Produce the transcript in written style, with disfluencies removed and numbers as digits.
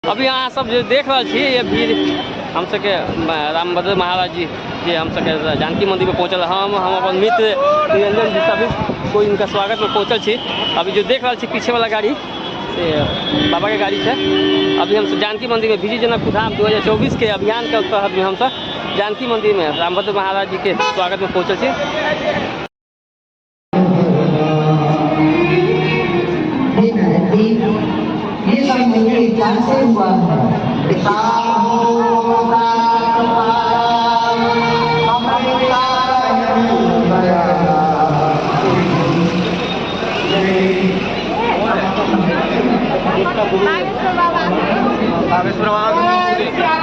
अभी यहाँ सब जो देख रहा छी ये भीड़ हम सबके रामभद्र महाराज जी जे हम सबके जानकी मंदिर में पहुँचल हम अपन मित्र निरंजन जी सभी कोई इनका स्वागत में पहुँचल छी। अभी जो देख रहा छी पीछे वाला गाड़ी से बाबा के गाड़ी है। अभी हम जानकी मंदिर में विजय जनक धाम 2024 के अभियान के तहत में हम सब जानकी मंदिर में रामभद्र महाराज जी के स्वागत में पहुँचल छी। ये सब मेरे ज्ञान से हुआ है। बाबा